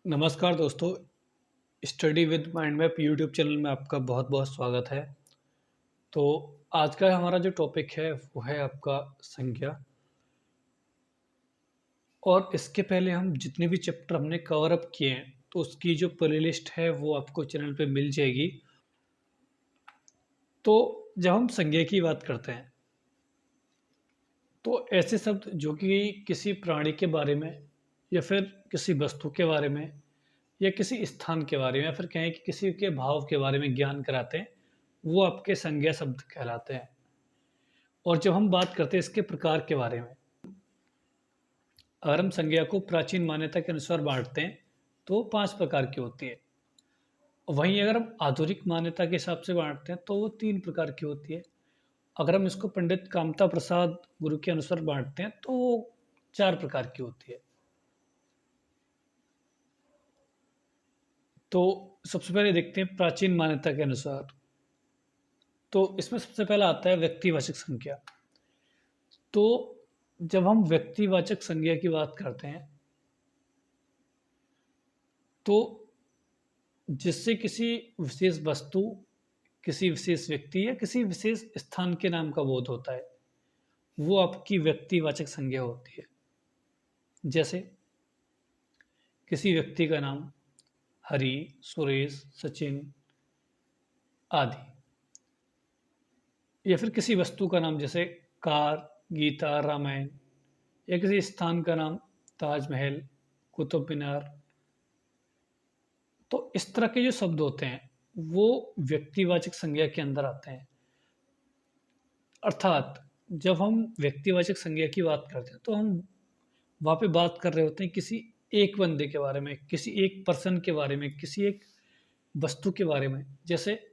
नमस्कार दोस्तों, study with mind map YouTube channel में आपका बहुत-बहुत स्वागत है। तो आज का हमारा जो टॉपिक है वो है आपका संज्ञा। और इसके पहले हम जितने भी चैप्टर हमने कवर अप किए हैं, तो उसकी जो प्लेलिस्ट है वो आपको चैनल पे मिल जाएगी। तो जब हम संज्ञा की बात करते हैं, तो ऐसे शब्द जो कि किसी प्राणी के बारे में या फिर किसी वस्तु के बारे में या किसी स्थान के बारे में या फिर कहें कि किसी के भाव के बारे में ज्ञान कराते हैं, वो आपके संज्ञा शब्द कहलाते हैं। और जब हम बात करते हैं इसके प्रकार के बारे में, अगर हम संज्ञा को प्राचीन मान्यता के अनुसार बांटते हैं, तो 5 प्रकार की होती है। वहीं अगर हम आधुनिक मान्यता के हिसाब से बांटते हैं, तो वो 3 प्रकार की होती है। अगर हम इसको पंडित कामता प्रसाद गुरु के अनुसार बांटते हैं, तो वो 4 प्रकार की होती है। तो सबसे पहले देखते हैं प्राचीन मान्यता के अनुसार। तो इसमें सबसे पहला आता है व्यक्तिवाचक संज्ञा। तो जब हम व्यक्तिवाचक संज्ञा की बात करते हैं, तो जिससे किसी विशेष वस्तु, किसी विशेष व्यक्ति या किसी विशेष स्थान के नाम का बोध होता है, वो आपकी व्यक्तिवाचक संज्ञा होती है। जैसे किसी व्यक्ति का नाम हरि, सुरेश, सचिन आदि, या फिर किसी वस्तु का नाम जैसे कार, गीता, रामायण, या किसी स्थान का नाम ताजमहल, कुतुब मीनार। तो इस तरह के जो शब्द होते हैं, वो व्यक्तिवाचक संज्ञा के अंदर आते हैं। अर्थात जब हम व्यक्तिवाचक संज्ञा की बात करते हैं, तो हम वहाँ पे बात कर रहे होते हैं किसी एक बंदे के बारे में, किसी एक पर्सन के बारे में, किसी एक वस्तु के बारे में। जैसे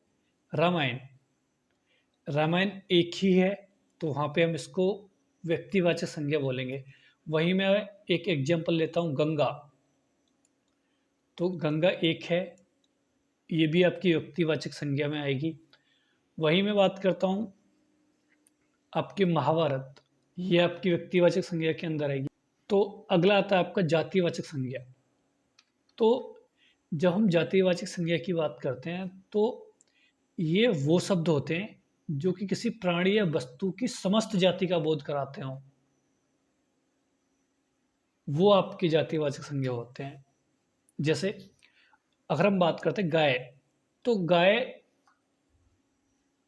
रामायण, रामायण एक ही है, तो वहाँ पे हम इसको व्यक्तिवाचक संज्ञा बोलेंगे। वहीं मैं एक एग्जांपल लेता हूँ, गंगा। तो गंगा एक है, ये भी आपकी व्यक्तिवाचक संज्ञा में आएगी। वहीं मैं बात करता हूँ आपके महाभारत, ये आपकी व्यक्तिवाचक संज्ञा के अंदर आएगी। तो अगला आता है आपका जातिवाचक संज्ञा। तो जब हम जातिवाचक संज्ञा की बात करते हैं, तो ये वो शब्द होते हैं जो कि किसी प्राणी या वस्तु की समस्त जाति का बोध कराते हों, वो आपकी जातिवाचक संज्ञा होते हैं। जैसे अगर हम बात करते हैं गाय, तो गाय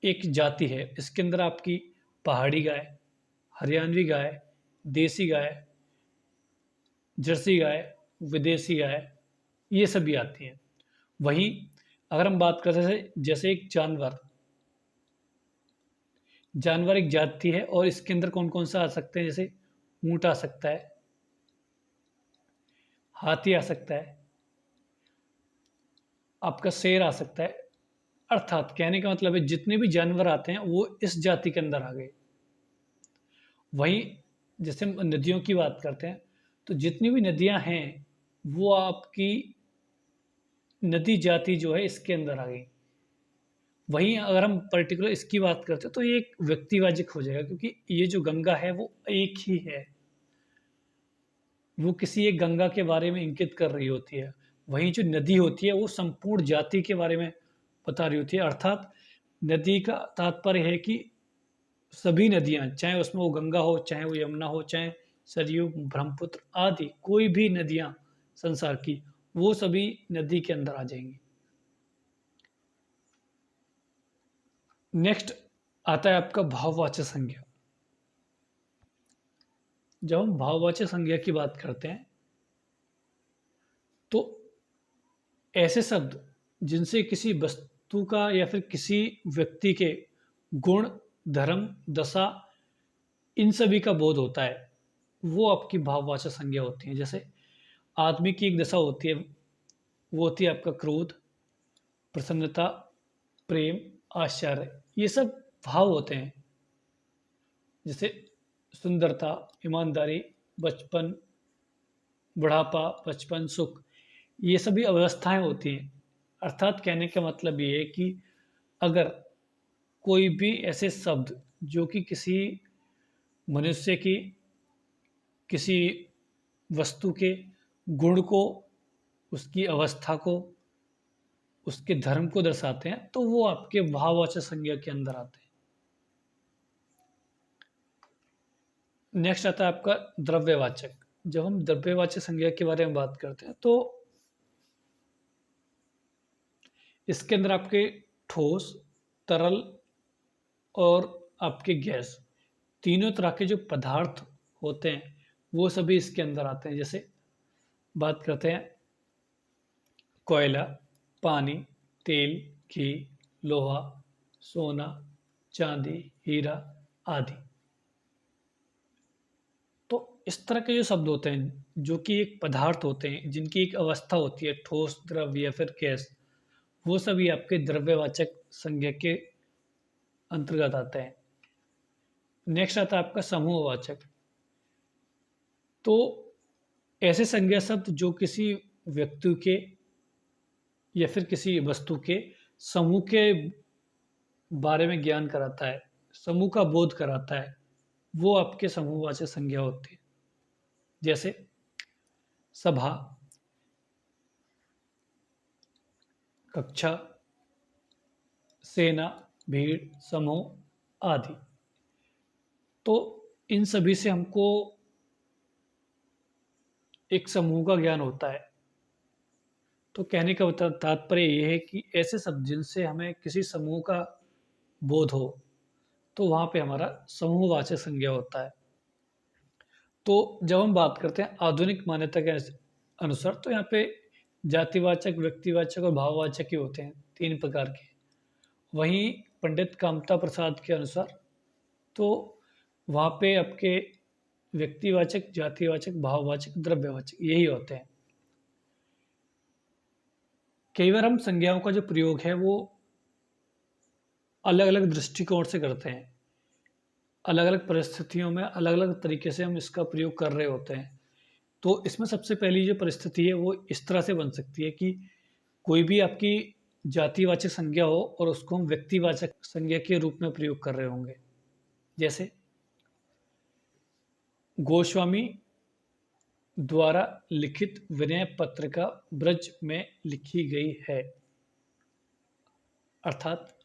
एक जाति है। इसके अंदर आपकी पहाड़ी गाय, हरियाणवी गाय, देसी गाय, जर्सी गाय, विदेशी गाय, ये सभी आती हैं। वहीं अगर हम बात करते हैं जैसे एक जानवर, जानवर एक जाति है और इसके अंदर कौन कौन सा आ सकते हैं, जैसे ऊंट आ सकता है, हाथी आ सकता है, आपका शेर आ सकता है। अर्थात कहने का मतलब है जितने भी जानवर आते हैं वो इस जाति के अंदर आ गए। वहीं जैसे हम नदियों की बात करते हैं, तो जितनी भी नदियां हैं वो आपकी नदी जाति जो है इसके अंदर आ गई। वहीं अगर हम पर्टिकुलर इसकी बात करते हैं, तो ये एक व्यक्तिवाचक हो जाएगा, क्योंकि ये जो गंगा है वो एक ही है, वो किसी एक गंगा के बारे में इंगित कर रही होती है। वहीं जो नदी होती है वो संपूर्ण जाति के बारे में बता रही होती है। अर्थात नदी का तात्पर्य है कि सभी नदियाँ, चाहे उसमें वो गंगा हो, चाहे वो यमुना हो, चाहे सरयू, ब्रह्मपुत्र आदि कोई भी नदियाँ संसार की, वो सभी नदी के अंदर आ जाएंगी। नेक्स्ट आता है आपका भाववाचक संज्ञा। जब हम भाववाचक संज्ञा की बात करते हैं, तो ऐसे शब्द जिनसे किसी वस्तु का या फिर किसी व्यक्ति के गुण, धर्म, दशा, इन सभी का बोध होता है, वो आपकी भाववाचक संज्ञा होती है। जैसे आदमी की एक दशा होती है, वो होती है आपका क्रोध, प्रसन्नता, प्रेम, आश्चर्य, ये सब भाव होते हैं। जैसे सुंदरता, ईमानदारी, बचपन, बुढ़ापा, बचपन, सुख, ये सभी अवस्थाएं होती हैं। अर्थात कहने का मतलब ये है कि अगर कोई भी ऐसे शब्द जो कि किसी मनुष्य की, किसी वस्तु के गुण को, उसकी अवस्था को, उसके धर्म को दर्शाते हैं, तो वो आपके भाववाचक संज्ञा के अंदर आते हैं। नेक्स्ट आता है आपका द्रव्यवाचक। जब हम द्रव्यवाचक संज्ञा के बारे में बात करते हैं, तो इसके अंदर आपके ठोस, तरल और आपके गैस, तीनों तरह के जो पदार्थ होते हैं वो सभी इसके अंदर आते हैं। जैसे बात करते हैं कोयला, पानी, तेल, घी, लोहा, सोना, चांदी, हीरा आदि। तो इस तरह के जो शब्द होते हैं जो कि एक पदार्थ होते हैं, जिनकी एक अवस्था होती है ठोस, द्रव्य या फिर गैस, वो सभी आपके द्रव्यवाचक संज्ञा के अंतर्गत आते हैं। नेक्स्ट आता है आपका समूहवाचक। तो ऐसे संज्ञा शब्द जो किसी व्यक्ति के या फिर किसी वस्तु के समूह के बारे में ज्ञान कराता है, समूह का बोध कराता है, वो आपके समूहवाचक संज्ञा होती है। जैसे सभा, कक्षा, सेना, भीड़, समूह आदि। तो इन सभी से हमको एक समूह का ज्ञान होता है। तो कहने का तात्पर्य यह है कि ऐसे शब्द जिनसे हमें किसी समूह का बोध हो, तो वहाँ पे हमारा समूहवाचक संज्ञा होता है। तो जब हम बात करते हैं आधुनिक मान्यता के अनुसार, तो यहाँ पे जातिवाचक, व्यक्तिवाचक और भाववाचक ही होते हैं, 3 प्रकार के। वहीं पंडित कामता प्रसाद के अनुसार तो वहाँ पे आपके व्यक्तिवाचक, जातिवाचक, भाववाचक, द्रव्यवाचक यही होते हैं। कई बार हम संज्ञाओं का जो प्रयोग है वो अलग अलग दृष्टिकोण से करते हैं, अलग अलग परिस्थितियों में अलग अलग तरीके से हम इसका प्रयोग कर रहे होते हैं। तो इसमें सबसे पहली जो परिस्थिति है वो इस तरह से बन सकती है कि कोई भी आपकी जातिवाचक संज्ञा हो और उसको हम व्यक्तिवाचक संज्ञा के रूप में प्रयोग कर रहे होंगे। जैसे गोस्वामी द्वारा लिखित विनय पत्रिका ब्रज में लिखी गई है, अर्थात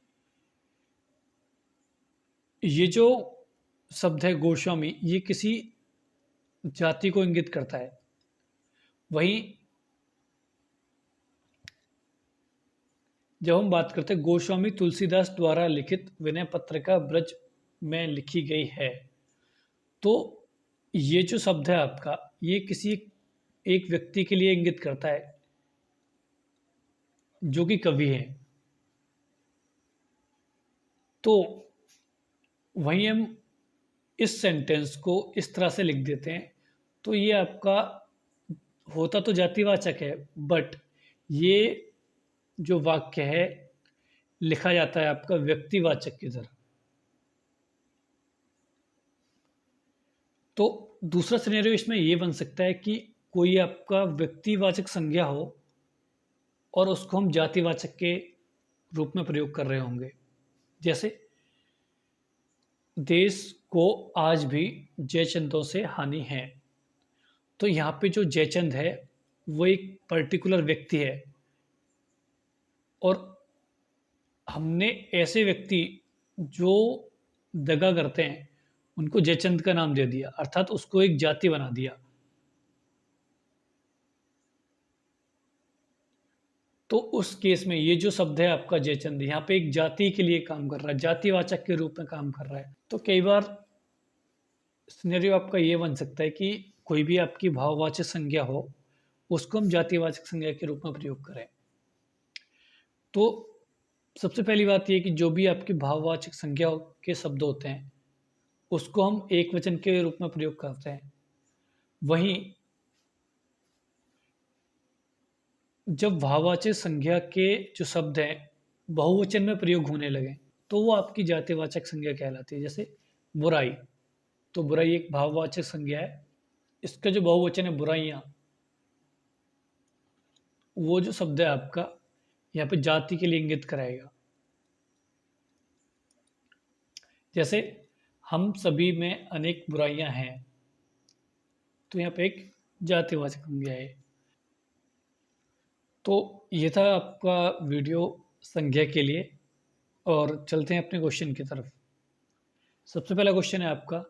ये जो शब्द है गोस्वामी, ये किसी जाति को इंगित करता है। वहीं जब हम बात करते हैं गोस्वामी तुलसीदास द्वारा लिखित विनय पत्रिका ब्रज में लिखी गई है, तो ये जो शब्द है आपका, ये किसी एक व्यक्ति के लिए इंगित करता है जो कि कवि है। तो वहीं हम इस सेंटेंस को इस तरह से लिख देते हैं, तो ये आपका होता तो जातिवाचक है, बट ये जो वाक्य है लिखा जाता है आपका व्यक्तिवाचक की तरह। तो दूसरा सिनेरियो इसमें ये बन सकता है कि कोई आपका व्यक्तिवाचक संज्ञा हो और उसको हम जातिवाचक के रूप में प्रयोग कर रहे होंगे। जैसे देश को आज भी जयचंदों से हानि है। तो यहाँ पे जो जयचंद है वो एक पर्टिकुलर व्यक्ति है, और हमने ऐसे व्यक्ति जो दगा करते हैं उनको जयचंद का नाम दे दिया, अर्थात उसको एक जाति बना दिया। तो उस केस में ये जो शब्द है आपका जयचंद, यहाँ पे एक जाति के लिए काम कर रहा है, जातिवाचक के रूप में काम कर रहा है। तो कई बार सिनेरियो आपका ये बन सकता है कि कोई भी आपकी भाववाचक संज्ञा हो, उसको हम जातिवाचक संज्ञा के रूप में प्रयोग करें। तो सबसे पहली बात ये कि जो भी आपकी भाववाचक संज्ञा के शब्द होते हैं उसको हम एक वचन के रूप में प्रयोग करते हैं। वहीं जब भाववाचक संज्ञा के जो शब्द हैं बहुवचन में प्रयोग होने लगे, तो वो आपकी जातिवाचक संज्ञा कहलाती है। जैसे बुराई, तो बुराई एक भाववाचक संज्ञा है, इसका जो बहुवचन है बुराइयाँ, वो जो शब्द है आपका यहाँ पे जाति के लिए इंगित कराएगा। जैसे हम सभी में अनेक बुराइयां हैं, तो यहाँ पे एक जातिवाचक संज्ञा है। तो ये था आपका वीडियो संज्ञा के लिए, और चलते हैं अपने क्वेश्चन की तरफ। सबसे पहला क्वेश्चन है आपका,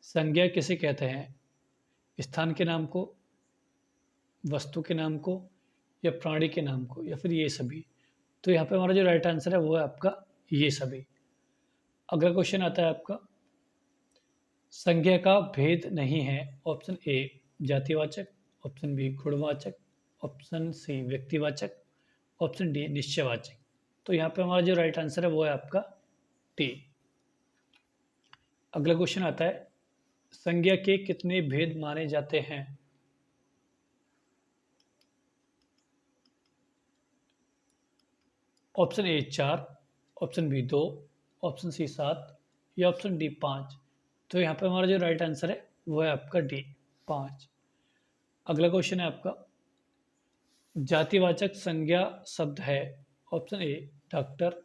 संज्ञा किसे कहते हैं? स्थान के नाम को, वस्तु के नाम को, या प्राणी के नाम को, या फिर ये सभी। तो यहाँ पे हमारा जो राइट आंसर है वो है आपका ये सभी। अगला क्वेश्चन आता है आपका, संज्ञा का भेद नहीं है। ऑप्शन ए जातिवाचक, ऑप्शन बी गुणवाचक, ऑप्शन सी व्यक्तिवाचक, ऑप्शन डी निश्चयवाचक। तो यहाँ पे हमारा जो राइट आंसर है वो है आपका डी। अगला क्वेश्चन आता है, संज्ञा के कितने भेद माने जाते हैं? Option A 4, option B 2, option C 7, या ऑप्शन डी 5। तो यहाँ पे हमारा जो राइट आंसर है वो है आपका डी 5। अगला क्वेश्चन है आपका, जातिवाचक संज्ञा शब्द है। Option A doctor,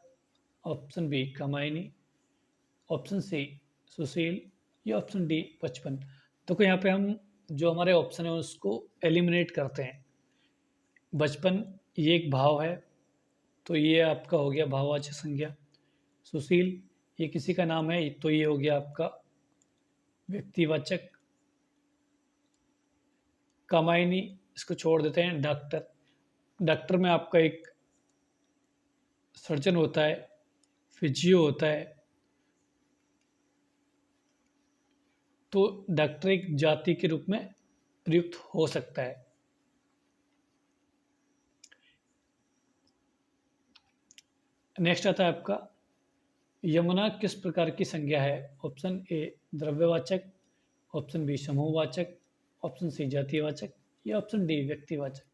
option B Kamayani, option C Sushil, या ऑप्शन डी 55। तो यहाँ पे हम जो हमारे ऑप्शन है उसको एलिमिनेट करते हैं। बचपन ये एक भाव है, तो ये आपका हो गया भाववाचक संज्ञा। सुशील ये किसी का नाम है, तो ये हो गया आपका व्यक्तिवाचक। कामायनी इसको छोड़ देते हैं। डॉक्टर, डॉक्टर में आपका एक सर्जन होता है, फिजियो होता है, तो डॉक्टर एक जाति के रूप में प्रयुक्त हो सकता है। नेक्स्ट आता है आपका, यमुना किस प्रकार की संज्ञा है? ऑप्शन ए द्रव्यवाचक, ऑप्शन बी समूहवाचक, ऑप्शन सी जातिवाचक, या ऑप्शन डी व्यक्तिवाचक।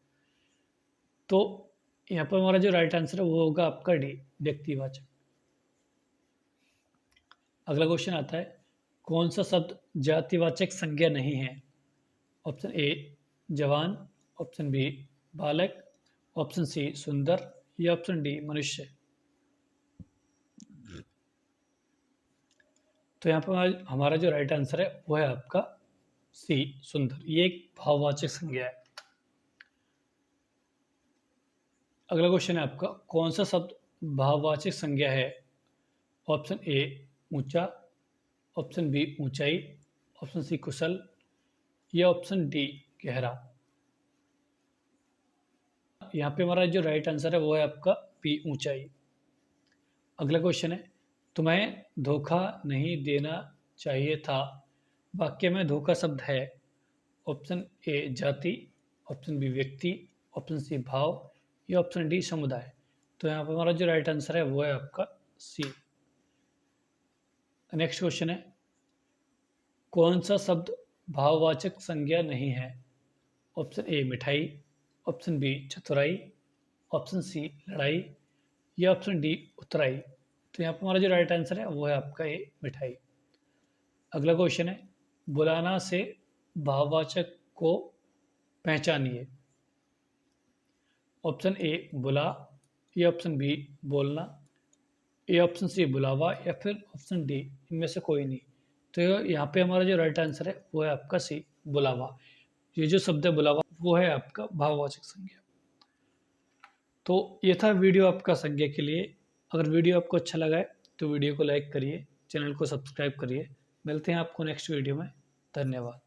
तो यहाँ पर हमारा जो राइट आंसर है वो होगा आपका डी व्यक्तिवाचक। अगला क्वेश्चन आता है, कौन सा शब्द जातिवाचक संज्ञा नहीं है? ऑप्शन ए जवान, ऑप्शन बी बालक, ऑप्शन सी सुंदर, या ऑप्शन डी मनुष्य। तो यहाँ पर हमारा जो राइट आंसर है वो है आपका सी सुंदर। ये एक भाववाचक संज्ञा है। अगला क्वेश्चन है आपका, कौन सा शब्द भाववाचक संज्ञा है? ऑप्शन ए ऊंचा, ऑप्शन बी ऊंचाई, ऑप्शन सी कुशल, या ऑप्शन डी गहरा। यहाँ पे हमारा जो राइट आंसर है वो है आपका बी ऊंचाई। अगला क्वेश्चन है, तुम्हें धोखा नहीं देना चाहिए था, वाक्य में धोखा शब्द है। ऑप्शन ए जाति, ऑप्शन बी व्यक्ति, ऑप्शन सी भाव, या ऑप्शन डी समुदाय। तो यहाँ पर हमारा जो राइट आंसर है वो है आपका सी। नेक्स्ट क्वेश्चन है, कौन सा शब्द भाववाचक संज्ञा नहीं है? ऑप्शन ए मिठाई, ऑप्शन बी चतुराई, ऑप्शन सी लड़ाई, या ऑप्शन डी उतराई। तो यहाँ पर हमारा जो राइट आंसर है वो है आपका ए मिठाई। अगला क्वेश्चन है, बुलाना से भाववाचक को पहचानिए। ऑप्शन ए बुला, या ऑप्शन बी बोलना, या ऑप्शन सी बुलावा, या फिर ऑप्शन डी इनमें से कोई नहीं। तो यहाँ पे हमारा जो राइट आंसर है वो है आपका सी बुलावा। ये जो शब्द है बुलावा वो है आपका भाववाचक संज्ञा। तो ये था वीडियो आपका संज्ञा के लिए। अगर वीडियो आपको अच्छा लगा है तो वीडियो को लाइक करिए, चैनल को सब्सक्राइब करिए। मिलते हैं आपको नेक्स्ट वीडियो में। धन्यवाद।